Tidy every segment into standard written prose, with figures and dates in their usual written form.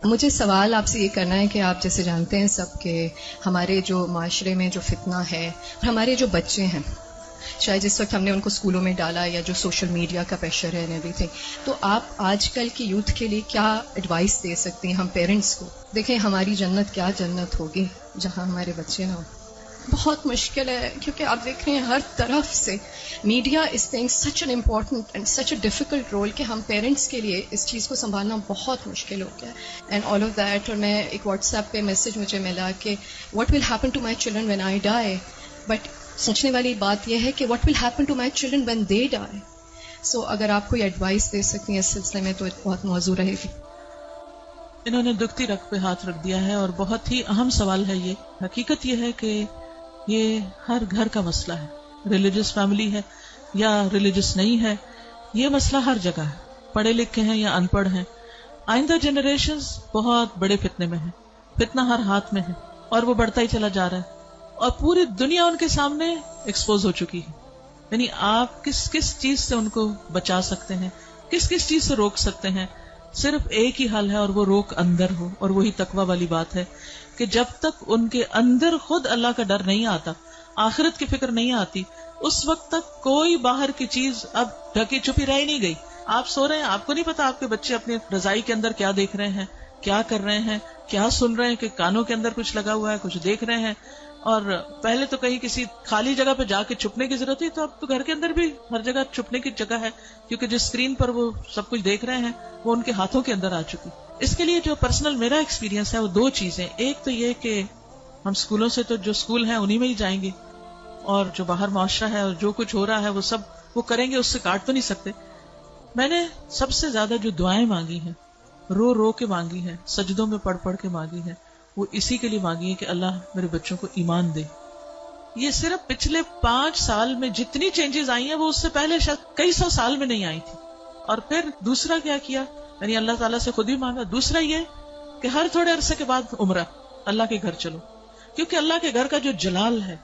مجھے سوال آپ سے یہ کرنا ہے کہ آپ جیسے جانتے ہیں سب کہ ہمارے جو معاشرے میں جو فتنہ ہے اور ہمارے جو بچے ہیں، شاید جس وقت ہم نے ان کو اسکولوں میں ڈالا یا جو سوشل میڈیا کا پریشر ہے ایوری تھنگ، تو آپ آج کل کی یوتھ کے لیے کیا ایڈوائس دے سکتی ہیں ہم پیرنٹس کو؟ دیکھیں ہماری جنت کیا جنت ہوگی جہاں ہمارے بچے نہ ہوں. بہت مشکل ہے کیونکہ آپ دیکھ رہے ہیں ہر طرف سے media is playing such an important and such a difficult role کہ ہم پیرنٹس کے لیے اس چیز کو سنبھالنا بہت مشکل ہو گیا ہے اینڈ آل آف دیٹ. اور میں ایک واٹس ایپ پہ میسج مجھے ملا کہ what will happen to my children when I die, but سوچنے والی بات یہ ہے کہ what will happen to my children when they die. So اگر آپ کوئی ایڈوائس دے سکتی ہیں اس سلسلے میں تو بہت موضوع رہے گی. انہوں نے دکھتی رگ پہ ہاتھ رکھ دیا ہے اور بہت ہی اہم سوال ہے یہ. حقیقت یہ ہے کہ یہ ہر گھر کا مسئلہ ہے، ریلیجس فیملی ہے یا ریلیجس نہیں ہے، یہ مسئلہ ہر جگہ ہے، پڑھے لکھے ہیں یا ان پڑھ ہیں. آئندہ جنریشنز بہت بڑے فتنے میں ہیں، فتنہ ہر ہاتھ میں ہے اور وہ بڑھتا ہی چلا جا رہا ہے اور پوری دنیا ان کے سامنے ایکسپوز ہو چکی ہے. یعنی آپ کس کس چیز سے ان کو بچا سکتے ہیں، کس کس چیز سے روک سکتے ہیں؟ صرف ایک ہی حل ہے اور وہ روک اندر ہو، اور وہی تقوی والی بات ہے کہ جب تک ان کے اندر خود اللہ کا ڈر نہیں آتا، آخرت کی فکر نہیں آتی، اس وقت تک کوئی باہر کی چیز اب ڈھکی چھپی رہ نہیں گئی. آپ سو رہے ہیں، آپ کو نہیں پتا آپ کے بچے اپنی رضائی کے اندر کیا دیکھ رہے ہیں، کیا کر رہے ہیں، کیا سن رہے ہیں، کہ کانوں کے اندر کچھ لگا ہوا ہے، کچھ دیکھ رہے ہیں. اور پہلے تو کہیں کسی خالی جگہ پہ جا کے چھپنے کی ضرورت تھی، تو اب تو گھر کے اندر بھی ہر جگہ چھپنے کی جگہ ہے، کیونکہ جس اسکرین پر وہ سب کچھ دیکھ رہے ہیں وہ ان کے ہاتھوں کے اندر آ چکی. اس کے لیے جو پرسنل میرا ایکسپیرینس ہے وہ دو چیزیں. ایک تو یہ کہ ہم اسکولوں سے تو جو اسکول ہیں انہی میں ہی جائیں گے، اور جو باہر معاشرہ ہے اور جو کچھ ہو رہا ہے وہ سب وہ کریں گے، اس سے کاٹ تو نہیں سکتے. میں نے سب سے زیادہ جو دعائیں مانگی ہیں، رو رو کے مانگی ہیں، سجدوں میں پڑھ پڑھ کے مانگی ہیں، وہ اسی کے لیے مانگی ہے کہ اللہ میرے بچوں کو ایمان دے. یہ صرف پچھلے 5 سال میں جتنی چینجز آئی ہیں وہ اس سے پہلے شاید کئی 100 سال میں نہیں آئی تھی. اور پھر دوسرا کیا کیا، یعنی اللہ تعالیٰ سے خود ہی مانگا. دوسرا یہ کہ ہر تھوڑے عرصے کے بعد عمرہ، اللہ کے گھر چلو، کیونکہ اللہ کے گھر کا جو جلال ہے،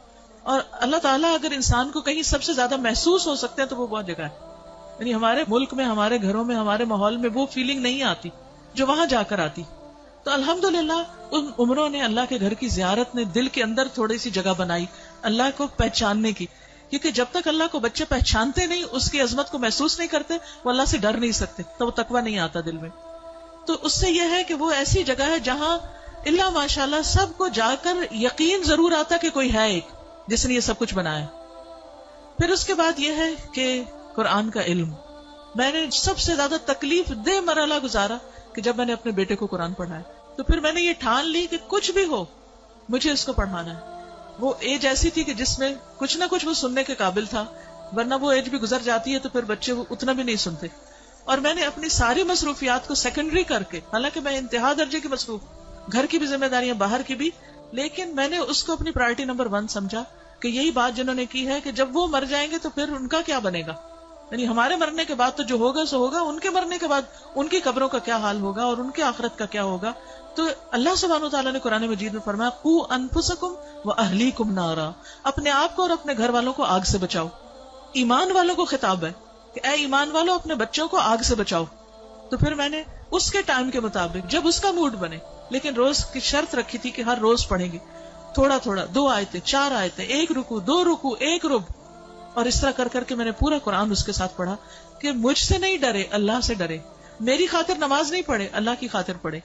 اور اللہ تعالیٰ اگر انسان کو کہیں سب سے زیادہ محسوس ہو سکتے ہیں تو وہ بہت جگہ ہے. یعنی ہمارے ملک میں، ہمارے گھروں میں، ہمارے ماحول میں وہ فیلنگ نہیں آتی جو وہاں جا کر آتی. تو الحمدللہ ان عمروں نے، اللہ کے گھر کی زیارت نے دل کے اندر تھوڑی سی جگہ بنائی اللہ کو پہچاننے کی. کیونکہ جب تک اللہ کو بچے پہچانتے نہیں، اس کی عظمت کو محسوس نہیں کرتے، وہ اللہ سے ڈر نہیں سکتے، تو وہ تقویٰ نہیں آتا دل میں. تو اس سے یہ ہے کہ وہ ایسی جگہ ہے جہاں اللہ ماشاءاللہ سب کو جا کر یقین ضرور آتا کہ کوئی ہے ایک جس نے یہ سب کچھ بنایا. پھر اس کے بعد یہ ہے کہ قرآن کا علم. میں نے سب سے زیادہ تکلیف دہ مرحلہ گزارا کہ جب میں نے اپنے بیٹے کو قرآن پڑھایا، تو پھر میں نے یہ ٹھان لی کہ کچھ بھی ہو مجھے اس کو پڑھانا ہے. وہ ایج ایسی تھی کہ جس میں کچھ نہ کچھ وہ سننے کے قابل تھا، ورنہ وہ ایج بھی گزر جاتی ہے تو پھر بچے وہ اتنا بھی نہیں سنتے. اور میں نے اپنی ساری مصروفیات کو سیکنڈری کر کے، حالانکہ میں انتہا درجے کی مصروف، گھر کی بھی ذمہ داریاں، باہر کی بھی، لیکن میں نے اس کو اپنی پرائرٹی نمبر 1 سمجھا کہ یہی بات جنہوں نے کی ہے کہ جب وہ مر جائیں گے تو پھر ان کا کیا بنے گا. یعنی ہمارے مرنے کے بعد تو جو ہوگا سو ہوگا، ان کے مرنے کے بعد ان کی قبروں کا کیا حال ہوگا اور ان کے آخرت کا کیا ہوگا. تو اللہ سبحانہ وتعالیٰ نے قرآن مجید میں فرمایا قوا انفسکم واہلیکم نارا، اپنے آپ کو اور اپنے گھر والوں کو آگ سے بچاؤ. ایمان والوں کو خطاب ہے کہ اے ایمان والوں اپنے بچوں کو آگ سے بچاؤ. تو پھر میں نے اس کے ٹائم کے مطابق جب اس کا موڈ بنے، لیکن روز کی شرط رکھی تھی کہ ہر روز پڑھیں گے تھوڑا تھوڑا، 2 آیتیں 4 آیتیں، 1 رکوع 2 رکوع 1 رب، اور اس طرح کر کر کے میں نے پورا قرآن اس کے ساتھ پڑھا کہ مجھ سے نہیں ڈرے، اللہ سے ڈرے. میری خاطر نماز نہیں پڑھے، اللہ کی خاطر پڑھے.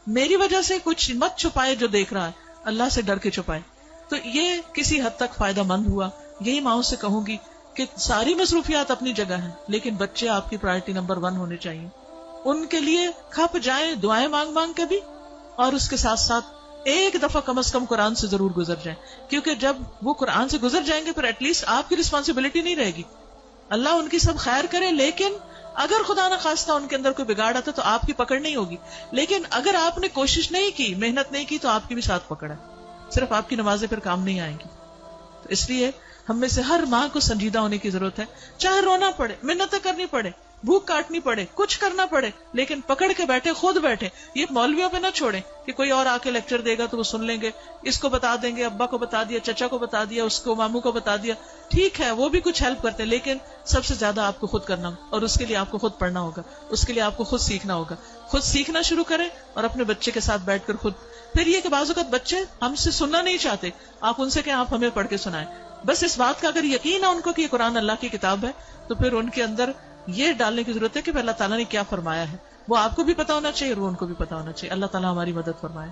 میری وجہ سے کچھ مت چھپائے جو دیکھ رہا ہے، اللہ سے ڈر کے چھپائے. تو یہ کسی حد تک فائدہ مند ہوا. یہی ماؤں سے کہوں گی کہ ساری مصروفیات اپنی جگہ ہیں، لیکن بچے آپ کی پرائرٹی نمبر 1 ہونے چاہیے. ان کے لیے کھپ جائیں دعائیں مانگ مانگ کے بھی، اور اس کے ساتھ ساتھ ایک دفعہ کم از کم قرآن سے ضرور گزر جائیں. کیونکہ جب وہ قرآن سے گزر جائیں گے پھر ایٹ لیسٹ آپ کی رسپانسبلٹی نہیں رہے گی. اللہ ان کی سب خیر کرے، لیکن اگر خدا نہ خواستہ ان کے اندر کوئی بگاڑ آتا تو آپ کی پکڑ نہیں ہوگی. لیکن اگر آپ نے کوشش نہیں کی، محنت نہیں کی، تو آپ کی بھی ساتھ پکڑ ہے. صرف آپ کی نمازیں پھر کام نہیں آئیں گی. تو اس لیے ہم میں سے ہر ماں کو سنجیدہ ہونے کی ضرورت ہے. چاہے رونا پڑے، محنتیں کرنی پڑے، بھوک کاٹنی پڑے، کچھ کرنا پڑے، لیکن پکڑ کے بیٹھے، خود بیٹھے. یہ مولویوں پہ نہ چھوڑیں کہ کوئی اور آ کے لیکچر دے گا تو وہ سن لیں گے، اس کو بتا دیں گے، ابا کو بتا دیا، چچا کو بتا دیا، اس کو ماموں کو بتا دیا. ٹھیک ہے وہ بھی کچھ ہیلپ کرتے ہیں، لیکن سب سے زیادہ آپ کو خود کرنا، اور اس کے لیے آپ کو خود پڑھنا ہوگا، اس کے لیے آپ کو خود سیکھنا ہوگا. خود سیکھنا شروع کریں اور اپنے بچے کے ساتھ بیٹھ کر خود. پھر یہ کہ بعض اوقات بچے ہم سے سننا نہیں چاہتے، آپ ان سے کہیں آپ ہمیں پڑھ کے سنائیں. بس اس بات کا اگر یقین ہے ان کو کہ یہ قرآن اللہ کی کتاب ہے، تو پھر ان کے اندر یہ ڈالنے کی ضرورت ہے کہ اللہ تعالیٰ نے کیا فرمایا ہے، وہ آپ کو بھی پتا ہونا چاہیے اور وہ ان کو بھی پتا ہونا چاہیے. اللہ تعالیٰ ہماری مدد فرمائے.